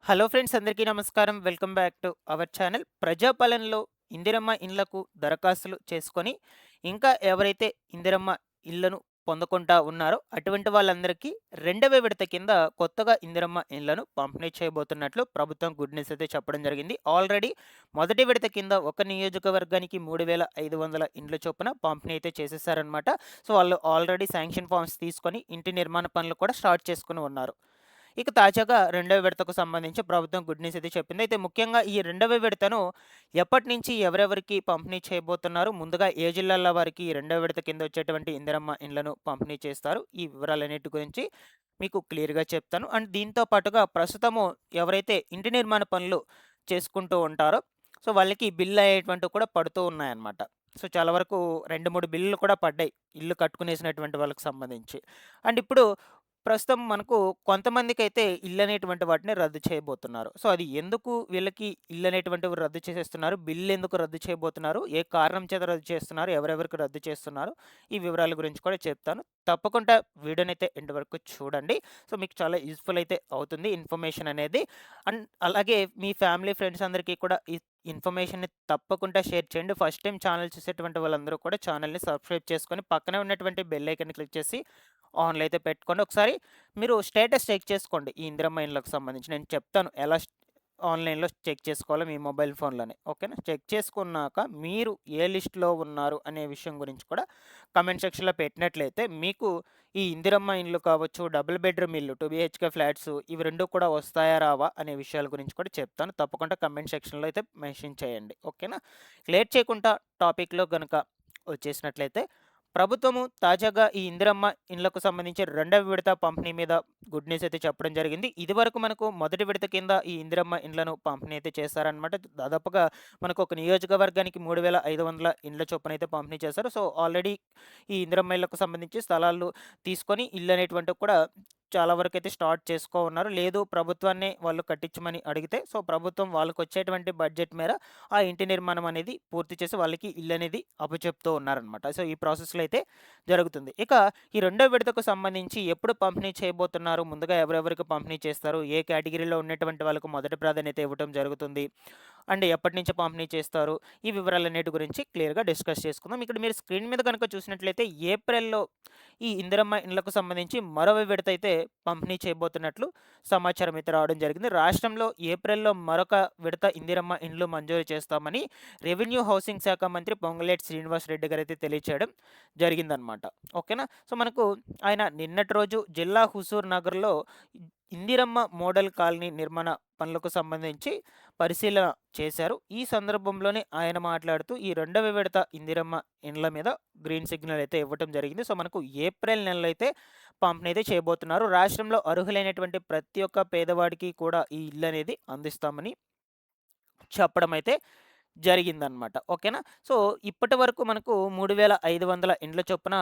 Hello friends, అందరికీ నమస్కారం. Welcome back to our channel. ప్రజాపాలనలో ఇందిరమ్మ ఇండ్లకు దరఖాస్తులు చేసుకొని, ఇంకా ఎవరైతే ఇందిరమ్మ ఇళ్లను పొందకుండా ఉన్నారో అటువంటి వాళ్ళందరికీ రెండవ విడత కింద కొత్తగా ఇందిరమ్మ ఇళ్లను పంపిణీ చేయబోతున్నట్లు ప్రభుత్వం గుడ్ న్యూస్ అయితే చెప్పడం జరిగింది. ఆల్రెడీ మొదటి విడత కింద ఒక నియోజకవర్గానికి 3,500 ఇండ్ల చొప్పున పంపిణీ అయితే చేసేసారనమాట. సో వాళ్ళు ఆల్రెడీ శాంక్షన్ ఫామ్స్ తీసుకొని ఇంటి నిర్మాణ పనులు కూడా స్టార్ట్ చేసుకుని ఉన్నారు. ఇక తాజాగా రెండవ విడతకు సంబంధించి ప్రభుత్వం గుడ్ న్యూస్ అయితే చెప్పింది. అయితే ముఖ్యంగా ఈ రెండవ విడతను ఎప్పటినుంచి ఎవరెవరికి పంపిణీ చేయబోతున్నారు, ముందుగా ఏ జిల్లాల వారికి ఈ రెండవ విడత కింద వచ్చేటువంటి ఇందిరమ్మ ఇండ్లను పంపిణీ చేస్తారు, ఈ వివరాలన్నిటి గురించి మీకు క్లియర్‌గా చెప్తాను. అండ్ దీంతో పాటుగా ప్రస్తుతము ఎవరైతే ఇంటి నిర్మాణ పనులు చేసుకుంటూ ఉంటారో, సో వాళ్ళకి బిల్ అయ్యేటువంటివి కూడా పడుతూ ఉన్నాయన్నమాట. సో చాలా వరకు 2, 3 బిల్లులు కూడా పడ్డాయి. ఇల్లు కట్టుకునేసినటువంటి వాళ్ళకి సంబంధించి. అండ్ ఇప్పుడు ప్రస్తుతం మనకు కొంతమందికైతే ఇల్లనేటువంటి వాటిని రద్దు చేయబోతున్నారు. సో, అది ఎందుకు వీళ్ళకి ఇల్లనేటువంటివి రద్దు చేసేస్తున్నారు? బిల్లెందుకు రద్దు చేయబోతున్నారు? ఏ కారణం చేత రద్దు చేస్తున్నారు? ఎవరెవరికి రద్దు చేస్తున్నారు? ఈ వివరాల గురించి కూడా చెప్తాను. తప్పకుండా వీడియోనైతే ఎండ్ వరకు చూడండి. సో, మీకు చాలా యూజ్‌ఫుల్ అయితే అవుతుంది ఇన్ఫర్మేషన్ అనేది. అండ్ అలాగే మీ ఫ్యామిలీ, ఫ్రెండ్స్ అందరికీ కూడా ఈ ఇన్ఫర్మేషన్‌ని తప్పకుండా షేర్ చేయండి. ఫస్ట్ టైమ్ ఛానల్ చూసేటువంటి వాళ్ళందరూ కూడా ఛానల్‌ని సబ్స్క్రైబ్ చేసుకొని, పక్కనే ఉన్నటువంటి బెల్ ఐకాన్‌ని క్లిక్ చేసి ఆన్‌లో అయితే పెట్టుకోండి. ఒకసారి మీరు స్టేటస్ చెక్ చేసుకోండి. ఈ ఇందిరమ్మ ఇండ్లకు సంబంధించి నేను చెప్తాను ఎలా ఆన్‌లైన్‌లో చెక్ చేసుకోవాలో మీ మొబైల్ ఫోన్‌లోనే. ఓకేనా? చెక్ చేసుకున్నాక మీరు ఏ లిస్ట్‌లో ఉన్నారు అనే విషయం గురించి కూడా కామెంట్ సెక్షన్‌లో పెట్టినట్లయితే మీకు ఈ ఇందిరమ్మ ఇండ్లు కావచ్చు, డబుల్ బెడ్‌రూమ్ ఇల్లు, 2 బీహెచ్‌కే ఫ్లాట్స్ ఇవి 2 కూడా వస్తాయా? రావా? అనే విషయాల గురించి కూడా చెప్తాను. తప్పకుండా కామెంట్ సెక్షన్‌లో అయితే మెన్షన్ చేయండి. ఓకేనా? లేట్ చేయకుండా టాపిక్‌లో గనుక వచ్చేసినట్లయితే ప్రభుత్వము తాజాగా ఈ ఇందిరమ్మ ఇండ్లకు సంబంధించి రెండవ విడత పంపిణీ మీద గుడ్ న్యూస్ అయితే చెప్పడం జరిగింది. ఇదివరకు మనకు మొదటి విడత కింద ఈ ఇందిరమ్మ ఇండ్లను పంపిణీ అయితే చేశారనమాట. దాదాపుగా మనకు ఒక నియోజకవర్గానికి 3,500 ఇండ్ల చొప్పున అయితే పంపిణీ చేశారు. సో, ఆల్రెడీ ఈ ఇందిరమ్మ ఇళ్లకు సంబంధించి స్థలాలు తీసుకొని ఇల్లు అనేటువంటివి కూడా చాలా వరకైతే స్టార్ట్ చేసుకో ఉన్నారు. లేదు ప్రభుత్వాన్నే వాళ్ళు కట్టించమని అడిగితే, సో, ప్రభుత్వం వాళ్ళకొచ్చేటువంటి బడ్జెట్ మేర ఆ ఇంటి నిర్మాణం అనేది పూర్తి చేసి వాళ్ళకి ఇల్లనేది అప్పచెప్తూ ఉన్నారనమాట. సో, ఈ ప్రాసెస్‌లో అయితే జరుగుతుంది. ఇక ఈ రెండో విడతకు సంబంధించి ఎప్పుడు పంపిణీ చేయబోతున్నారు? ముందుగా ఎవరెవరికి పంపిణీ చేస్తారు? ఏ కేటగిరీలో ఉన్నటువంటి వాళ్ళకు మొదటి ప్రాధాన్యత ఇవ్వటం జరుగుతుంది? అండ్ ఎప్పటినుంచి పంపిణీ చేస్తారు? ఈ వివరాలన్నిటి గురించి క్లియర్‌గా డిస్కస్ చేసుకుందాం. ఇక్కడ మీరు స్క్రీన్ మీద గనుక చూసినట్లయితే ఏప్రిల్‌లో ఈ ఇందిరమ్మ ఇండ్లకు సంబంధించి మరో విడత అయితే పంపిణీ చేయబోతున్నట్లు సమాచారం అయితే రావడం జరిగింది. రాష్ట్రంలో ఏప్రిల్‌లో మరొక విడత ఇందిరమ్మ ఇండ్లు మంజూరు చేస్తామని రెవెన్యూ హౌసింగ్ శాఖ మంత్రి పొంగులేటి శ్రీనివాస్ రెడ్డి గారైతే తెలియచేయడం జరిగిందనమాట. ఓకేనా? సో, మనకు ఆయన నిన్నటి రోజు జిల్లా హుజూర్ నగర్‌లో ఇందిరమ్మ మోడల్ కాలనీ నిర్మాణ పనులకు సంబంధించి పరిశీలన చేశారు. ఈ సందర్భంలోనే ఆయన మాట్లాడుతూ ఈ రెండవ విడత ఇందిరమ్మ ఇండ్ల మీద గ్రీన్ సిగ్నల్ అయితే ఇవ్వటం జరిగింది. సో, మనకు ఏప్రిల్ నెలలో అయితే పంపిణీ అయితే చేయబోతున్నారు. రాష్ట్రంలో అర్హులైనటువంటి ప్రతి ఒక్క పేదవాడికి కూడా ఈ ఇల్లు అనేది అందిస్తామని చెప్పడం అయితే జరిగిందనమాట. ఓకేనా? సో, ఇప్పటి వరకు మనకు 3,500 ఇండ్ల చొప్పున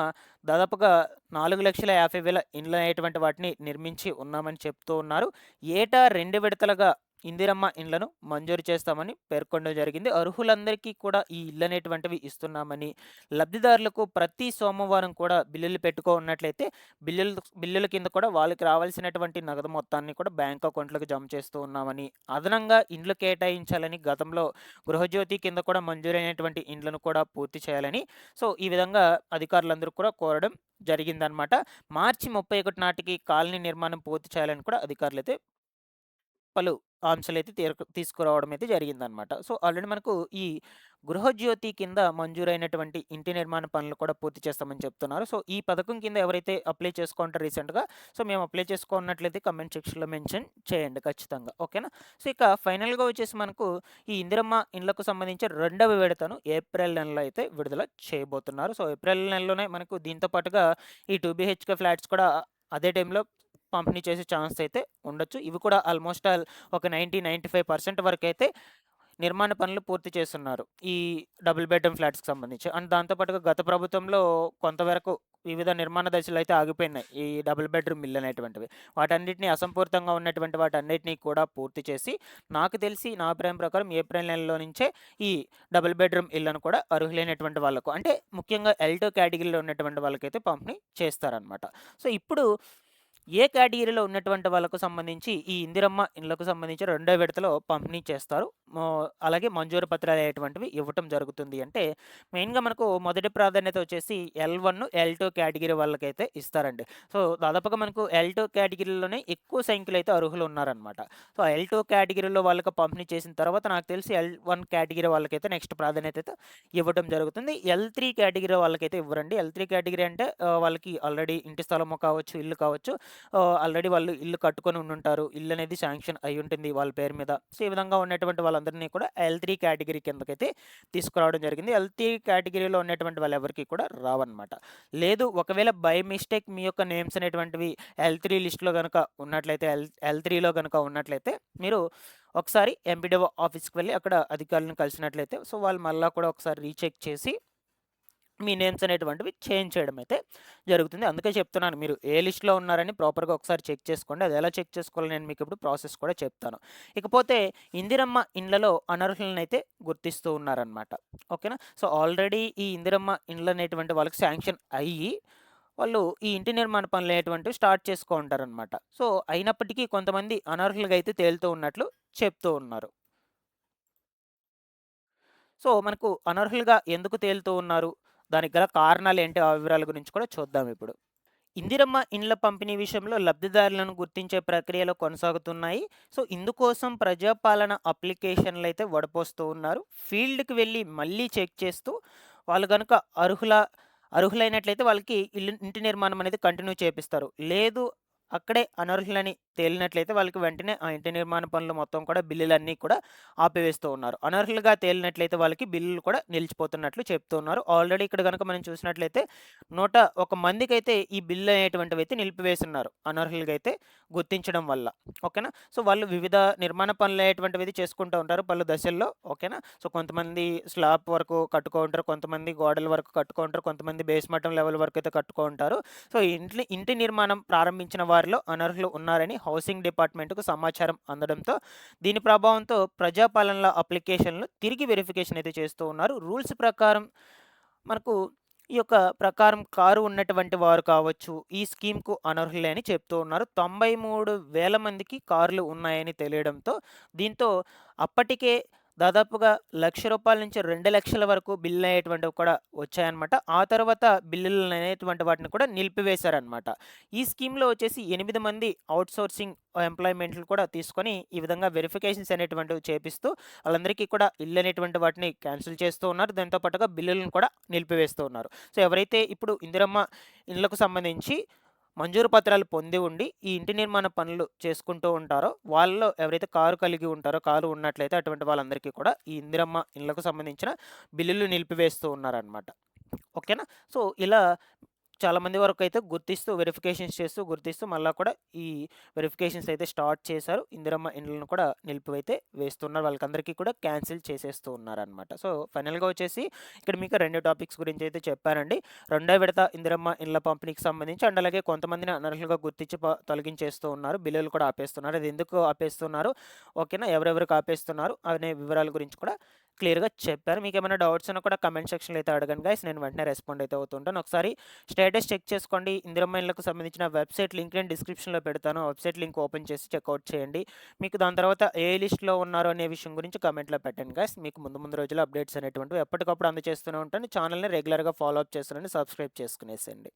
దాదాపుగా 4,50,000 ఇండ్లనేటువంటి వాటిని నిర్మించి ఉన్నామని చెప్తూ ఉన్నారు. ఏటా 2 విడతలుగా ఇందిరమ్మ ఇండ్లను మంజూరు చేస్తామని పేర్కొనడం జరిగింది. అర్హులందరికీ కూడా ఈ ఇళ్ళనేటువంటివి ఇస్తున్నామని, లబ్ధిదారులకు ప్రతి సోమవారం కూడా బిల్లులు పెట్టుకో ఉన్నట్లయితే బిల్లుల కింద కూడా వాళ్ళకి రావాల్సినటువంటి నగదు మొత్తాన్ని కూడా బ్యాంక్ అకౌంట్‌లోకి జమ చేస్తూ ఉన్నామని, అదనంగా ఇండ్లు కేటాయించాలని గతంలో గృహజ్యోతి కింద కూడా మంజూరైనటువంటి ఇండ్లను కూడా పూర్తి చేయాలని, సో, ఈ విధంగా అధికారులందరూ కూడా కోరడం జరిగిందనమాట. మార్చి 31 నాటికి కాలనీ నిర్మాణం పూర్తి చేయాలని కూడా అధికారులైతే పలు ఆంక్షలైతే తీసుకురావడం అయితే జరిగిందనమాట. సో, ఆల్రెడీ మనకు ఈ గృహజ్యోతి కింద మంజూరైనటువంటి ఇంటి నిర్మాణ పనులు కూడా పూర్తి చేస్తామని చెప్తున్నారు. సో, ఈ పథకం కింద ఎవరైతే అప్లై చేసుకుంటారో రీసెంట్‌గా, సో, మేము అప్లై చేసుకున్నట్లయితే కామెంట్ సెక్షన్‌లో మెన్షన్ చేయండి ఖచ్చితంగా. ఓకేనా? సో, ఇక ఫైనల్‌గా వచ్చేసి మనకు ఈ ఇందిరమ్మ ఇండ్లకు సంబంధించి రెండవ విడతను ఏప్రిల్ నెలలో అయితే విడుదల చేయబోతున్నారు. సో, ఏప్రిల్ నెలలోనే మనకు దీంతో పాటుగా ఈ 2 బీహెచ్‌కే ఫ్లాట్స్ కూడా అదే టైంలో పంపిణీ చేసే ఛాన్స్ అయితే ఉండొచ్చు. ఇవి కూడా ఆల్‌మోస్ట్ ఆల్ ఒక 95% వరకైతే నిర్మాణ పనులు పూర్తి చేసున్నారు. ఈ డబుల్ బెడ్‌రూమ్ ఫ్లాట్స్‌కి సంబంధించి. అండ్ దాంతో పాటుగా గత ప్రభుత్వంలో కొంతవరకు వివిధ నిర్మాణ దశలు అయితే ఆగిపోయినాయి. ఈ డబుల్ బెడ్‌రూమ్ ఇల్లు అనేటువంటివి. వాటన్నిటిని అసంపూర్తంగా ఉన్నటువంటి వాటన్నిటిని కూడా పూర్తి చేసి, నాకు తెలిసి నా అభిప్రాయం ప్రకారం ఏప్రిల్ నెలలో నుంచే ఈ డబుల్ బెడ్‌రూమ్ ఇళ్లను కూడా అర్హులైనటువంటి వాళ్ళకు, అంటే ముఖ్యంగా L2 కేటగిరీలో ఉన్నటువంటి వాళ్ళకైతే పంపిణీ చేస్తారనమాట. సో, ఇప్పుడు ఏ కేటగిరీలో ఉన్నటువంటి వాళ్ళకు సంబంధించి ఈ ఇందిరమ్మ ఇండ్లకు సంబంధించి రెండో విడతలో పంపిణీ చేస్తారు. అలాగే మంజూరు పత్రాలనేటువంటివి ఇవ్వటం జరుగుతుంది. అంటే మెయిన్‌గా మనకు మొదటి ప్రాధాన్యత వచ్చేసి L1, L2 కేటగిరీ వాళ్ళకైతే ఇస్తారండి. సో, దాదాపుగా మనకు L2 కేటగిరీలోనే ఎక్కువ సంఖ్యలో అయితే అర్హులు ఉన్నారనమాట. సో, L2 కేటగిరీలో వాళ్ళకి పంపిణీ చేసిన తర్వాత నాకు తెలిసి L1 కేటగిరీ వాళ్ళకైతే నెక్స్ట్ ప్రాధాన్యత అయితే ఇవ్వటం జరుగుతుంది. L3 కేటగిరీ వాళ్ళకైతే ఇవ్వరండి. L3 కేటగిరీ అంటే వాళ్ళకి ఆల్రెడీ ఇంటి స్థలము కావచ్చు, ఇల్లు కావచ్చు. ఆల్రెడీ వాళ్ళు ఇల్లు కట్టుకొని ఉండుంటారు. ఇల్లు అనేది శాంక్షన్ అయ్యుంటుంది వాళ్ళ పేరు మీద. సో, ఈ విధంగా ఉన్నటువంటి వాళ్ళందరినీ కూడా L3 కేటగిరీ కిందకైతే తీసుకురావడం జరిగింది. L3 కేటగిరీలో ఉన్నటువంటి వాళ్ళెవరికీ కూడా రావన్నమాట. లేదు ఒకవేళ బై మిస్టేక్ మీ యొక్క నేమ్స్ అనేటువంటివి L3 లిస్ట్‌లో గనక ఉన్నట్లయితే L3లో గనక ఉన్నట్లయితే మీరు ఒకసారి ఎంపీడీఓ ఆఫీస్‌కి వెళ్లి అక్కడ అధికారులను కలిసినట్లయితే సో, వాళ్ళు మళ్ళా కూడా ఒకసారి రీచెక్ చేసి మీ నేమ్స్ అనేటువంటివి చేంజ్ చేయడం అయితే జరుగుతుంది. అందుకే చెప్తున్నాను మీరు ఏ లిస్ట్‌లో ఉన్నారని ప్రాపర్‌గా ఒకసారి చెక్ చేసుకోండి. అది ఎలా చెక్ చేసుకోవాలో నేను మీకు ఇప్పుడు ప్రాసెస్ కూడా చెప్తాను. ఇకపోతే ఇందిరమ్మ ఇండ్లలో అనర్హులనైతే గుర్తిస్తూ ఉన్నారనమాట. ఓకేనా? సో, ఆల్రెడీ ఈ ఇందిరమ్మ ఇండ్లనేటువంటి వాళ్ళకి శాంక్షన్ అయ్యి వాళ్ళు ఈ ఇంటి నిర్మాణ పనులనేటువంటివి స్టార్ట్ చేసుకో ఉంటారనమాట. సో, అయినప్పటికీ కొంతమంది అనర్హులుగా అయితే తేలుతూ ఉన్నట్లు చెప్తూ ఉన్నారు. సో, మనకు అనర్హులుగా ఎందుకు తేలుతూ ఉన్నారు? దానికి గల కారణాలేంటి? ఆ వివరాల గురించి కూడా చూద్దాం ఇప్పుడు. ఇందిరమ్మ ఇండ్ల పంపిణీ విషయంలో లబ్ధిదారులను గుర్తించే ప్రక్రియలో కొనసాగుతున్నాయి. సో, ఇందుకోసం ప్రజాపాలన అప్లికేషన్‌లయితే వడపోస్తూ ఉన్నారు. ఫీల్డ్‌కి వెళ్లి మళ్ళీ చెక్ చేస్తూ వాళ్ళు గనుక అర్హులైనట్లయితే వాళ్ళకి ఇంటి నిర్మాణం అనేది కంటిన్యూ చేపిస్తారు. లేదు అక్కడే అనర్హులని తేలినట్లయితే వాళ్ళకి వెంటనే ఆ ఇంటి నిర్మాణ పనులు మొత్తం కూడా బిల్లులన్నీ కూడా ఆపివేస్తూ ఉన్నారు. అనర్హులుగా తేలినట్లయితే వాళ్ళకి బిల్లులు కూడా నిలిచిపోతున్నట్లు చెప్తూ ఉన్నారు. ఆల్రెడీ ఇక్కడ గనుక మనం చూసినట్లయితే 101 మందికైతే ఈ బిల్లు అనేటువంటివైతే నిలిపివేసున్నారు. అనర్హులుగా అయితే గుర్తించడం వల్ల. ఓకేనా? సో, వాళ్ళు వివిధ నిర్మాణ పనులనేటువంటివి చేసుకుంటూ ఉంటారు పలు దశల్లో. ఓకేనా? సో, కొంతమంది స్లాబ్ వరకు కట్టుకో ఉంటారు. కొంతమంది గోడల వరకు కట్టుకో ఉంటారు. కొంతమంది బేస్ మట్టం లెవెల్ వరకు అయితే కట్టుకో ఉంటారు. సో, ఇంటి నిర్మాణం ప్రారంభించిన వారిలో అనర్హులు ఉన్నారని హౌసింగ్ డిపార్ట్మెంట్‌కు సమాచారం అందడంతో దీని ప్రభావంతో ప్రజాపాలనల అప్లికేషన్‌లు తిరిగి వెరిఫికేషన్ అయితే చేస్తూ ఉన్నారు. రూల్స్ ప్రకారం మనకు ఈ యొక్క ప్రకారం కారు ఉన్నటువంటి వారు కావచ్చు, ఈ స్కీమ్‌కు అనర్హులే అని చెప్తూ ఉన్నారు. 93,000 మందికి కార్లు ఉన్నాయని తెలియడంతో దీంతో అప్పటికే దాదాపుగా రూ. 1,00,000 నుంచి 2,00,000 వరకు బిల్లులనేటువంటివి కూడా వచ్చాయన్నమాట. ఆ తర్వాత బిల్లులనేటువంటి వాటిని కూడా నిలిపివేశారన్నమాట. ఈ స్కీమ్‌లో వచ్చేసి 8 మంది ఔట్‌సోర్సింగ్ ఎంప్లాయ్‌మెంట్లు కూడా తీసుకొని ఈ విధంగా వెరిఫికేషన్స్ అనేటువంటివి చేపిస్తూ వాళ్ళందరికీ కూడా ఇల్లు అనేటువంటి వాటిని క్యాన్సిల్ చేస్తూ ఉన్నారు. దాంతో పాటుగా బిల్లులను కూడా నిలిపివేస్తూ ఉన్నారు. సో, ఎవరైతే ఇప్పుడు ఇందిరమ్మ ఇళ్ళకు సంబంధించి మంజూరు పత్రాలు పొంది ఉండి, ఈ ఇంటి నిర్మాణ పనులు చేసుకుంటూ ఉంటారో, వాళ్ళలో ఎవరైతే కారు కలిగి ఉంటారో, కారు ఉన్నట్లయితే అటువంటి వాళ్ళందరికీ కూడా ఈ ఇందిరమ్మ ఇళ్ళకు సంబంధించిన బిల్లులు నిలిపివేస్తూ ఉన్నారనమాట. ఓకేనా? సో, ఇలా చాలామంది వరకైతే గుర్తిస్తూ వెరిఫికేషన్స్ చేస్తూ గుర్తిస్తూ మళ్ళా కూడా ఈ వెరిఫికేషన్స్ అయితే స్టార్ట్ చేశారు. ఇందిరమ్మ ఇండ్లను కూడా నిలిపివైతే వేస్తున్నారు. వాళ్ళకందరికీ కూడా క్యాన్సిల్ చేసేస్తూ ఉన్నారనమాట. సో, ఫైనల్‌గా వచ్చేసి ఇక్కడ మీకు 2 టాపిక్స్ గురించి అయితే చెప్పానండి. రెండో విడత ఇందిరమ్మ ఇండ్ల పంపిణీకి సంబంధించి అండ్ అలాగే కొంతమందిని అనర్హులుగా గుర్తించి తొలగించేస్తూ ఉన్నారు. బిల్లులు కూడా ఆపేస్తున్నారు. అది ఎందుకు ఆపేస్తున్నారు? ఓకేనా? ఎవరెవరికి ఆపేస్తున్నారు అనే వివరాల గురించి కూడా క్లియర్‌గా చెప్పారు. మీకేమైనా డౌట్స్ ఉన్నా కూడా కామెంట్ సెక్షన్‌లో అయితే అడగండి గైస్. నేను వెంటనే రెస్పాండ్ అయితే అవుతుంటాను. ఒకసారి స్టేటస్ చెక్ చేసుకోండి. ఇందిరమ్మ ఇళ్ళకు సంబంధించిన వెబ్‌సైట్ లింక్ నేను డిస్క్రిప్షన్‌లో పెడతాను. వెబ్‌సైట్ లింక్ ఓపెన్ చేసి చెక్‌ఔట్ చేయండి. మీకు దాని తర్వాత ఏ లిస్ట్‌లో ఉన్నారు అనే విషయం గురించి కామెంట్‌లో పెట్టండి గైస్. మీకు ముందు ముందు రోజుల్లో అప్డేట్స్ అనేటువంటివి ఎప్పటికప్పుడు అందజేస్తూనే ఉంటాను. ఛానెల్‌ని రెగ్యులర్‌గా ఫాలో అప్ చేస్తుండండి. సబ్స్క్రైబ్ చేసుకునేసేయండి.